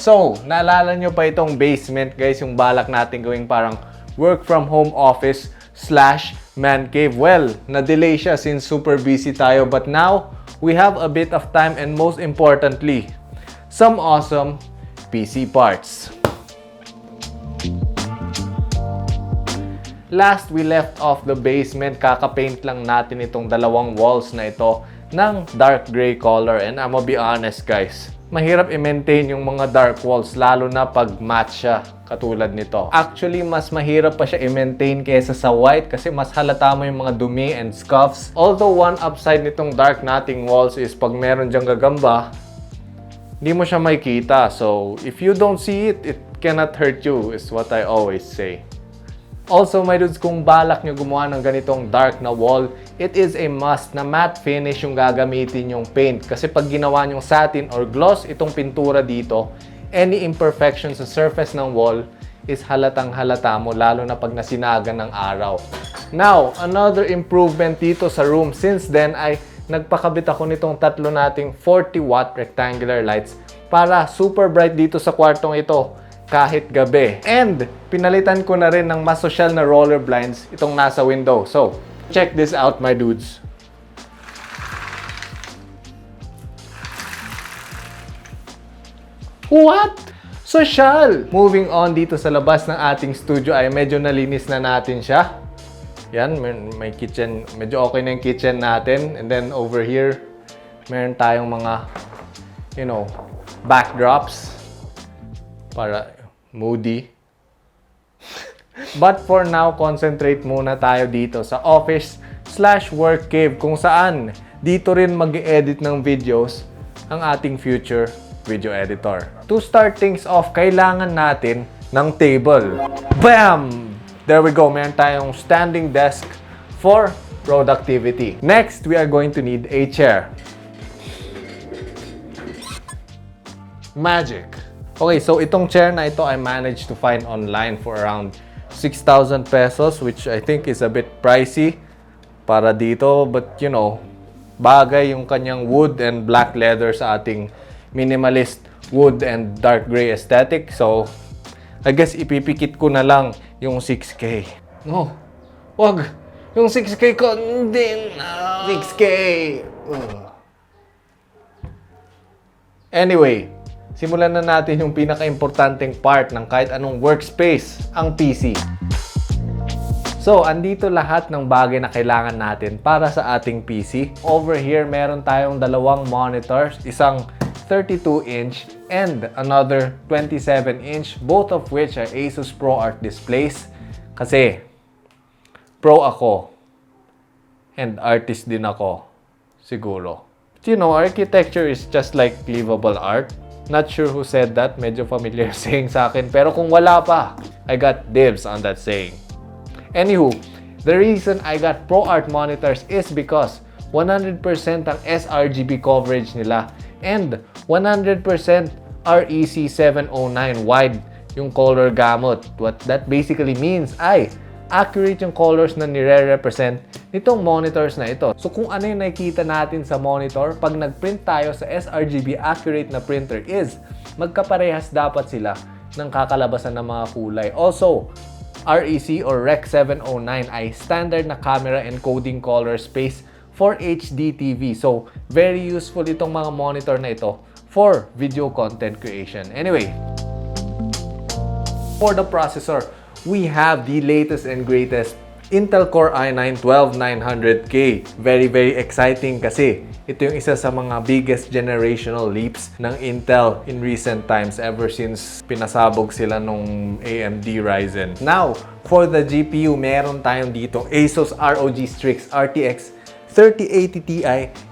So, naalala nyo pa itong basement guys, yung balak natin gawing parang work from home office / man cave. Well, na-delay siya since super busy tayo, but now we have a bit of time and most importantly, some awesome PC parts. Last we left off the basement, kaka-paint lang natin itong dalawang walls na ito ng dark gray color, and I'm gonna be honest guys, mahirap i-maintain yung mga dark walls lalo na pag match siya katulad nito. Actually, mas mahirap pa siya i-maintain kaysa sa white kasi mas halata mo yung mga dumi and scuffs. Although one upside nitong dark nating walls is pag meron dyang gagamba, hindi mo siya makikita. So, if you don't see it, it cannot hurt you is what I always say. Also, my dudes, kung balak nyo gumawa ng ganitong dark na wall, it is a must na matte finish yung gagamitin yung paint. Kasi pag ginawa nyong satin or gloss itong pintura dito, any imperfection sa surface ng wall is halatang halata mo, lalo na pag nasinagan ng araw. Now, another improvement dito sa room since then ay nagpakabit ako nitong tatlo nating 40-watt rectangular lights para super bright dito sa kwartong ito kahit gabi. And pinalitan ko na rin ng mas social na roller blinds itong nasa window. So, check this out my dudes. What? Social! Moving on dito sa labas ng ating studio ay medyo nalinis na natin siya. Yan, may kitchen. Medyo okay na yung kitchen natin. And then over here, meron tayong mga, you know, backdrops para moody. But for now, concentrate muna tayo dito sa office / work cave kung saan dito rin mag-edit ng videos ang ating future video editor. To start things off, kailangan natin ng table. Bam! There we go. Meron tayong standing desk for productivity. Next, we are going to need a chair. Magic! Okay, so itong chair na ito I managed to find online for around 6,000 pesos, which I think is a bit pricey para dito. But you know, bagay yung kanyang wood and black leather sa ating minimalist wood and dark gray aesthetic. So, I guess ipipikit ko na lang yung 6K. No, wag! Yung 6K ko, hindi na. 6K! Anyway, simulan na natin yung pinaka-importanting part ng kahit anong workspace, ang PC. So, andito lahat ng bagay na kailangan natin para sa ating PC. Over here, meron tayong dalawang monitors, isang 32-inch and another 27-inch, both of which are Asus ProArt displays. Kasi, pro ako and artist din ako, siguro. But you know, architecture is just like livable art. Not sure who said that. Medyo familiar saying sa akin. Pero kung wala pa, I got dibs on that saying. Anywho, the reason I got ProArt monitors is because 100% ang sRGB coverage nila and 100% REC 709 wide yung color gamut. What that basically means ay accurate yung colors na nire-represent nitong monitors na ito. So kung ano yung nakikita natin sa monitor, pag nag-print tayo sa sRGB accurate na printer is magkaparehas dapat sila ng kakalabasan ng mga kulay. Also, REC or Rec 709 ay standard na camera encoding color space for HD TV. So, very useful itong mga monitor na ito for video content creation. Anyway, for the processor, we have the latest and greatest Intel Core i9-12900K. Very, very exciting kasi ito yung isa sa mga biggest generational leaps ng Intel in recent times ever since pinasabog sila nung AMD Ryzen. Now, for the GPU, meron tayong dito Asus ROG Strix RTX 3080 Ti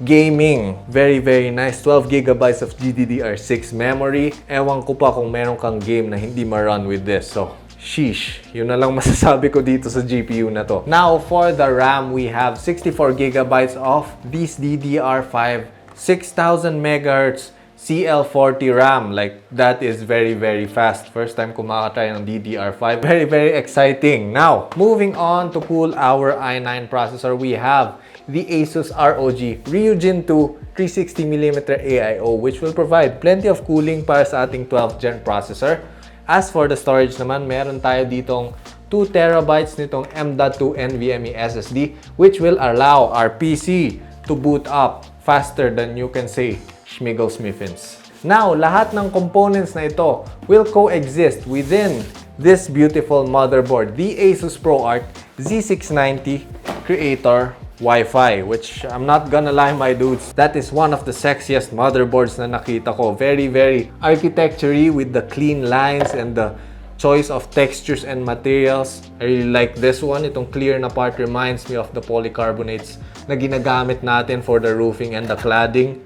Gaming. Very, very nice. 12GB of GDDR6 memory. Ewan ko pa kung meron kang game na hindi ma-run with this. So, sheesh. Yun na lang masasabi ko dito sa GPU na to. Now, for the RAM, we have 64GB of this DDR5 6000MHz CL40 RAM. Like, that is very, very fast. First time ko makatry ng DDR5. Very, very exciting. Now, moving on to cool our i9 processor, we have the Asus ROG Ryujin II 360mm AIO, which will provide plenty of cooling para sa ating 12th gen processor. As for the storage naman, meron tayo ditong 2TB nitong M.2 NVMe SSD, which will allow our PC to boot up faster than you can say schmiggle-smiffins. Now, lahat ng components na ito will coexist within this beautiful motherboard, the Asus ProArt Z690 Creator Wi-Fi, which I'm not gonna lie, my dudes, that is one of the sexiest motherboards na nakita ko. Very, very architecture-y with the clean lines and the choice of textures and materials. I really like this one. Itong clear na part reminds me of the polycarbonates na ginagamit natin for the roofing and the cladding.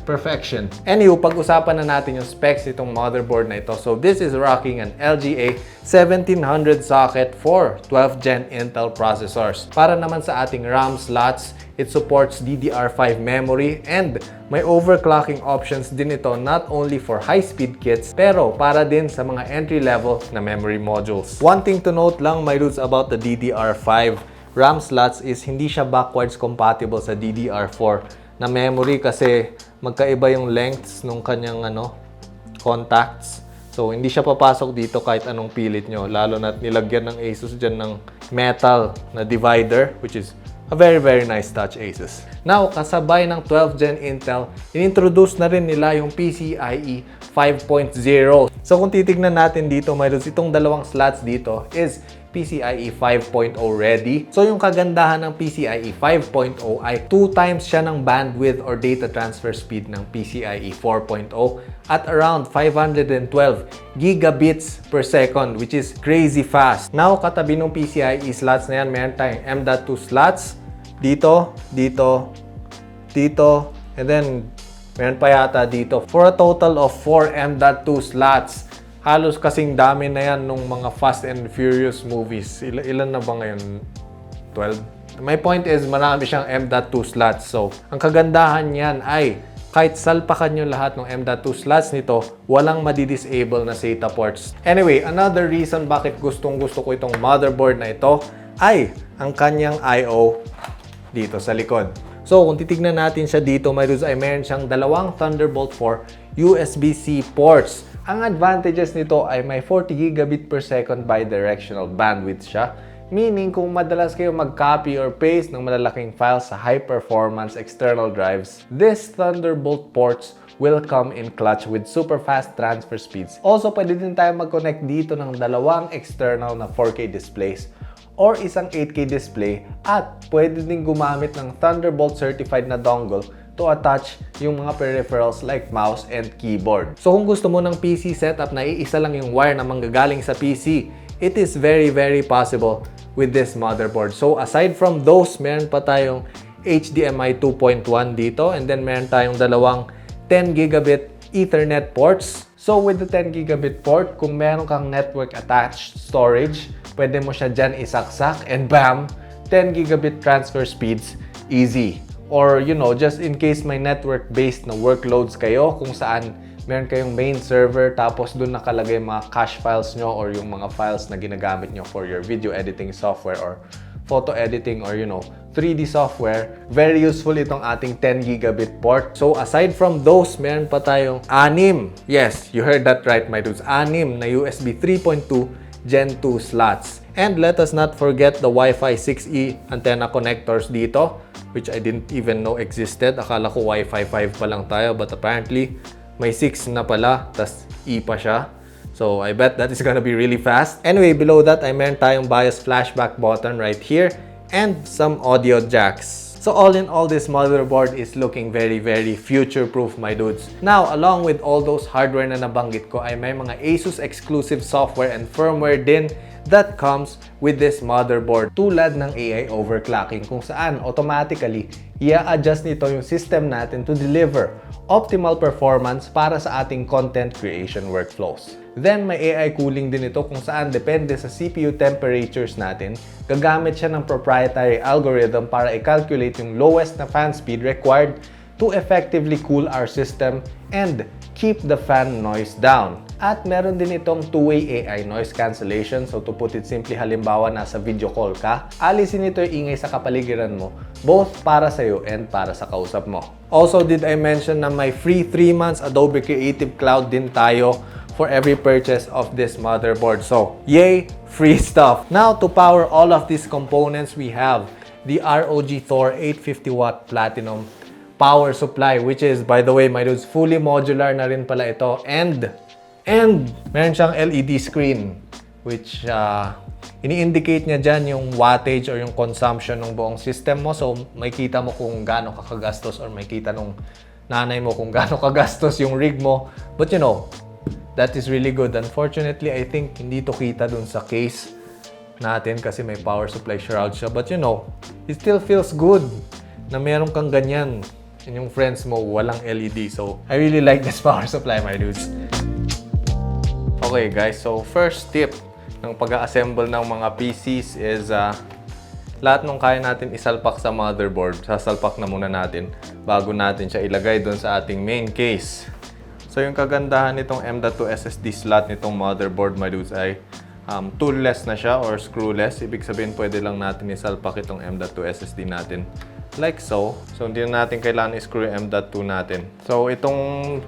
Perfection. Anywho, pag-usapan na natin yung specs nitong motherboard na ito. So, this is rocking an LGA 1700 socket for 12th gen Intel processors. Para naman sa ating RAM slots, it supports DDR5 memory and may overclocking options din ito not only for high-speed kits pero para din sa mga entry-level na memory modules. One thing to note lang, my dudes, about the DDR5 RAM slots is hindi siya backwards compatible sa DDR4 na memory kasi magkaiba yung lengths nung kanyang contacts. So, hindi siya papasok dito kahit anong pilit nyo. Lalo na nilagyan ng Asus dyan ng metal na divider, which is a very, very nice touch, Asus. Now, kasabay ng 12th gen Intel, inintroduce na rin nila yung PCIe 5.0. So, kung titignan natin dito, mayroon itong dalawang slots dito is PCIe 5.0 ready. So, yung kagandahan ng PCIe 5.0 ay 2 times siya ng bandwidth or data transfer speed ng PCIe 4.0 at around 512 gigabits per second, which is crazy fast. Now, katabi ng PCIe slots na yan, meron tayong M.2 slots dito, dito, dito, and then meron pa yata dito for a total of 4 M.2 slots. Halos kasing dami na yan nung mga Fast and Furious movies. Ilan na ba ngayon? 12? My point is, marami siyang M.2 slots. So, ang kagandahan niyan ay kahit salpakan nyo lahat ng M.2 slots nito, walang madi-disable na SATA ports. Anyway, another reason bakit gustong-gusto ko itong motherboard na ito ay ang kanyang I.O. dito sa likod. So, kung titignan natin siya dito, ay meron siyang dalawang Thunderbolt 4 USB-C ports. Ang advantages nito ay may 40 gigabit per second bidirectional bandwidth siya. Meaning, kung madalas kayo mag-copy or paste ng malalaking files sa high-performance external drives, this Thunderbolt ports will come in clutch with super fast transfer speeds. Also, pwede din tayo mag-connect dito ng dalawang external na 4K displays or isang 8K display at pwede din gumamit ng Thunderbolt certified na dongle to attach yung mga peripherals like mouse and keyboard. So kung gusto mo ng PC setup na iisa lang yung wire na manggagaling sa PC, it is very, very possible with this motherboard. So aside from those, meron pa tayong HDMI 2.1 dito and then meron tayong dalawang 10 gigabit Ethernet ports. So with the 10 gigabit port, kung meron kang network attached storage, pwede mo siya dyan isaksak and bam, 10 gigabit transfer speeds, easy. Or, you know, just in case may network-based na workloads kayo, kung saan meron kayong main server, tapos dun nakalagay mga cache files nyo or yung mga files na ginagamit nyo for your video editing software or photo editing or, you know, 3D software. Very useful itong ating 10 gigabit port. So, aside from those, meron pa tayong 6. Yes, you heard that right, my dudes. 6 na USB 3.2 Gen 2 slots. And let us not forget the Wi-Fi 6E antenna connectors dito, which I didn't even know existed. Akala ko Wi-Fi 5 pa lang tayo, but apparently may 6 na pala, tas E pa siya. So I bet that is gonna be really fast. Anyway, below that ay meron tayong BIOS flashback button right here and some audio jacks. So all in all, this motherboard is looking very, very future-proof, my dudes. Now, along with all those hardware na nabanggit ko, ay may mga Asus exclusive software and firmware din that comes with this motherboard. Tulad ng AI overclocking kung saan automatically i-adjust nito yung system natin to deliver optimal performance para sa ating content creation workflows. Then may AI cooling din ito kung saan depende sa CPU temperatures natin, gagamit siya ng proprietary algorithm para i-calculate yung lowest na fan speed required to effectively cool our system and keep the fan noise down. At meron din itong two-way AI noise cancellation. So to put it simply, halimbawa nasa video call ka, alisin ito yung ingay sa kapaligiran mo, both para sa'yo and para sa kausap mo. Also, did I mention na may free 3 months Adobe Creative Cloud din tayo for every purchase of this motherboard. So, yay! Free stuff! Now, to power all of these components, we have the ROG Thor 850W Platinum power supply, which is, by the way, my dudes, fully modular na rin pala ito. And meron siyang LED screen, which ini-indicate niya dyan yung wattage or yung consumption ng buong system mo. So, makikita mo kung gaano kakagastos or makikita nung nanay mo kung gaano kagastos yung rig mo. But you know, that is really good. Unfortunately, I think hindi to kita dun sa case natin kasi may power supply shroud siya. But you know, it still feels good na meron kang ganyan and yung friends mo walang LED. So, I really like this power supply, my dudes. Okay guys, so first tip ng pag-assemble ng mga PCs is lahat ng kaya natin isalpak sa motherboard, sasalpak na muna natin bago natin siya ilagay doon sa ating main case. So yung kagandahan nitong M.2 SSD slot nitong motherboard, my dudes, ay toolless na siya or screwless. Ibig sabihin pwede lang natin isalpak itong M.2 SSD natin like so. So hindi na natin kailangan i-screw yung M.2 natin. So itong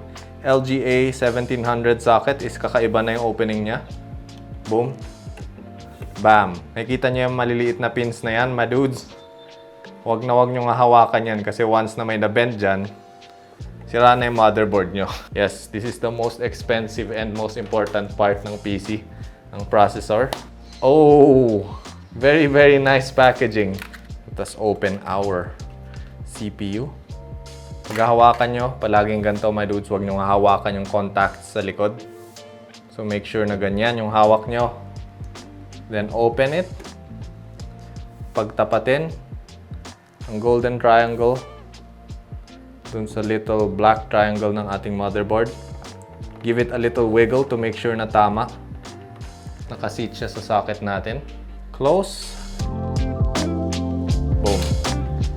LGA 1700 socket is kakaiba na yung opening niya. Boom. Bam. Nakikita niyo yung maliliit na pins na yan, my dudes. Huwag nyo nga hawakan yan kasi once na may na-bend dyan, sira na yung motherboard nyo. Yes, this is the most expensive and most important part ng PC, ang processor. Oh, very very nice packaging. Let us open our CPU. Pag hawakan nyo, palaging ganito, my dudes, huwag nyo hawakan yung contacts sa likod. So make sure na ganyan yung hawak nyo. Then open it. Pagtapatin ang golden triangle dun sa little black triangle ng ating motherboard. Give it a little wiggle to make sure na tama. Nakaseat siya sa socket natin. Close. Boom.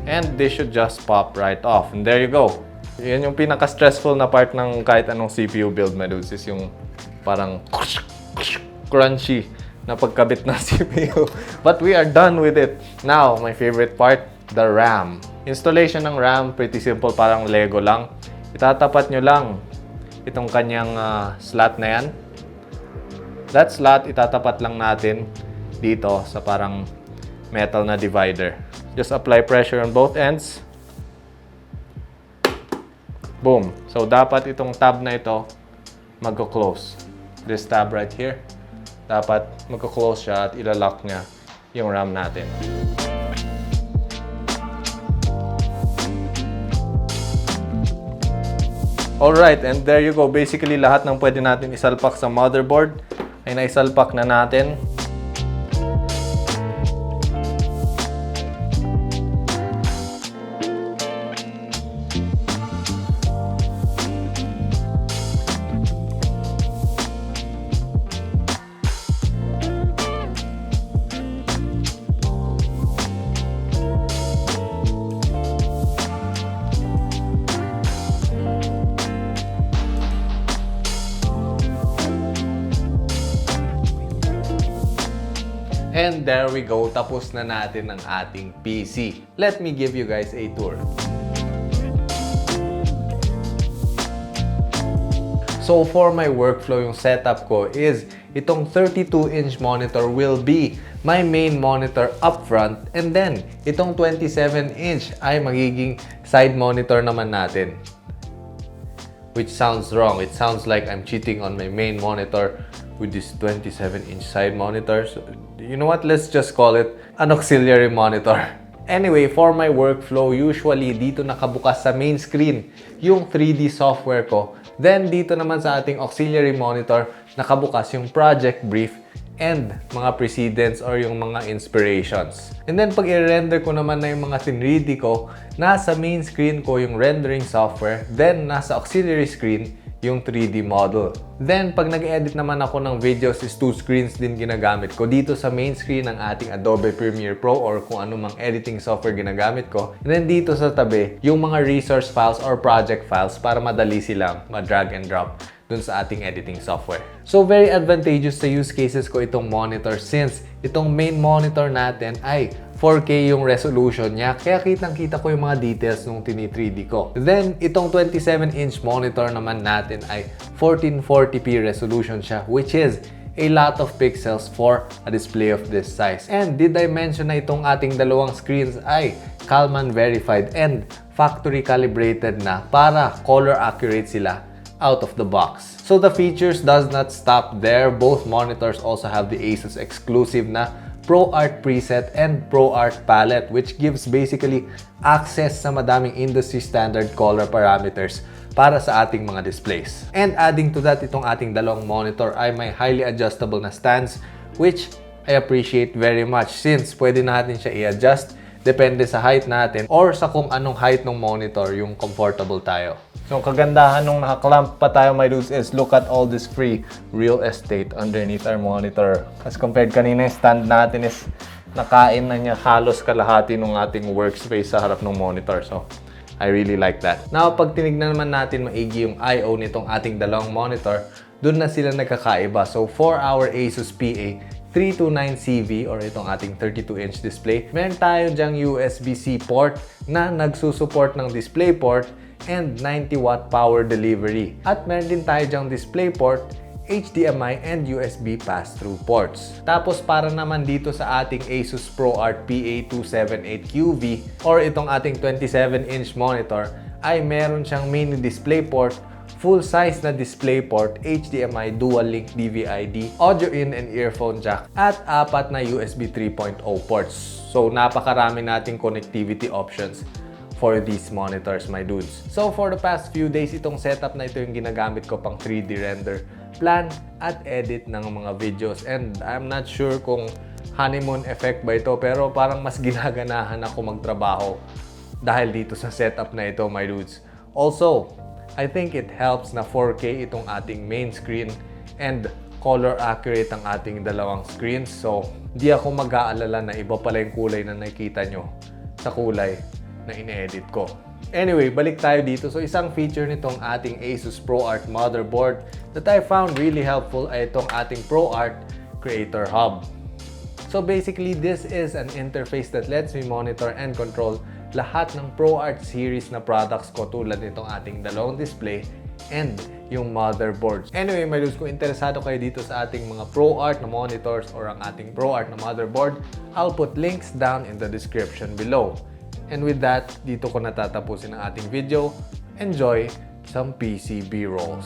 And this should just pop right off. And there you go. Yan yung pinaka-stressful na part ng kahit anong CPU build, my dudes, is yung parang crunchy na pagkabit ng CPU. But we are done with it. Now, my favorite part, the RAM. Installation ng RAM, pretty simple, parang Lego lang. Itatapat nyo lang itong kanyang slot na yan. That slot, itatapat lang natin dito sa parang metal na divider. Just apply pressure on both ends. Boom. So, dapat itong tab na ito magko-close. This tab right here, dapat magko-close siya at ilalock niya yung RAM natin. Alright, and there you go. Basically, lahat ng pwede natin isalpak sa motherboard ay naisalpak na natin. And there we go, tapos na natin ang ating PC. Let me give you guys a tour. So for my workflow, yung setup ko is itong 32-inch monitor will be my main monitor up front, and then itong 27-inch ay magiging side monitor naman natin. Which sounds wrong. It sounds like I'm cheating on my main monitor with this 27-inch side monitor. So, you know what? Let's just call it an auxiliary monitor. Anyway, for my workflow, usually dito nakabukas sa main screen yung 3D software ko. Then dito naman sa ating auxiliary monitor, nakabukas yung project brief and mga precedents or yung mga inspirations. And then pag i-render ko naman na yung mga tinready ko, nasa main screen ko yung rendering software, then nasa auxiliary screen yung 3D model. Then, pag nag-edit naman ako ng videos is 2 screens din ginagamit ko. Dito sa main screen ng ating Adobe Premiere Pro or kung ano mang editing software ginagamit ko. And then dito sa tabi, yung mga resource files or project files para madali silang ma-drag and drop dun sa ating editing software. So, very advantageous sa use cases ko itong monitor since itong main monitor natin ay 4K yung resolution niya, kaya kitang-kita ko yung mga details nung tini-3D ko. Then, itong 27-inch monitor naman natin ay 1440p resolution siya, which is a lot of pixels for a display of this size. And did I mention na itong ating dalawang screens ay Kalman verified and factory calibrated na para color accurate sila out of the box. So the features does not stop there. Both monitors also have the Asus exclusive na ProArt preset and ProArt palette, which gives basically access sa madaming industry standard color parameters para sa ating mga displays. And adding to that, itong ating dalawang monitor ay may highly adjustable na stands, which I appreciate very much since pwede natin siya i-adjust depende sa height natin or sa kung anong height ng monitor yung comfortable tayo. So, kagandahan nung nakaklamp pa tayo, my dudes, is look at all this free real estate underneath our monitor. As compared kanina, yung stand natin is nakain na niya halos kalahati ng ating workspace sa harap ng monitor. So, I really like that. Now, pag tinignan naman natin maigi yung I/O nitong ating dalawang monitor, dun na sila nagkakaiba. So, for our Asus PA329CV or itong ating 32-inch display, meron tayo dyang USB-C port na nagsusupport ng DisplayPort and 90-watt power delivery. At meron din tayo dyang DisplayPort, HDMI, and USB pass-through ports. Tapos para naman dito sa ating Asus ProArt PA278QV or itong ating 27-inch monitor ay meron siyang mini DisplayPort, full-size na DisplayPort, HDMI, dual-link DVI-D, audio in and earphone jack, at 4 na USB 3.0 ports. So napakarami nating connectivity options for these monitors, my dudes. So for the past few days, itong setup na ito yung ginagamit ko pang 3D render, plan at edit ng mga videos. And I'm not sure kung honeymoon effect ba ito, pero parang mas ginaganahan ako magtrabaho dahil dito sa setup na ito, my dudes. Also, I think it helps na 4K itong ating main screen and color accurate ang ating dalawang screens. So, di ako mag-aalala na iba pala yung kulay na nakikita nyo sa kulay na ine-edit ko. Anyway, balik tayo dito. So, isang feature nitong ating Asus ProArt motherboard that I found really helpful ay itong ating ProArt Creator Hub. So, basically, this is an interface that lets me monitor and control lahat ng ProArt series na products ko tulad nitong ating dalawang display and yung motherboards. Anyway, my dudes, kung interesado kayo dito sa ating mga ProArt na monitors or ang ating ProArt na motherboard, I'll put links down in the description below. And with that, dito ko natatapusin ang ating video. Enjoy some PC B-rolls.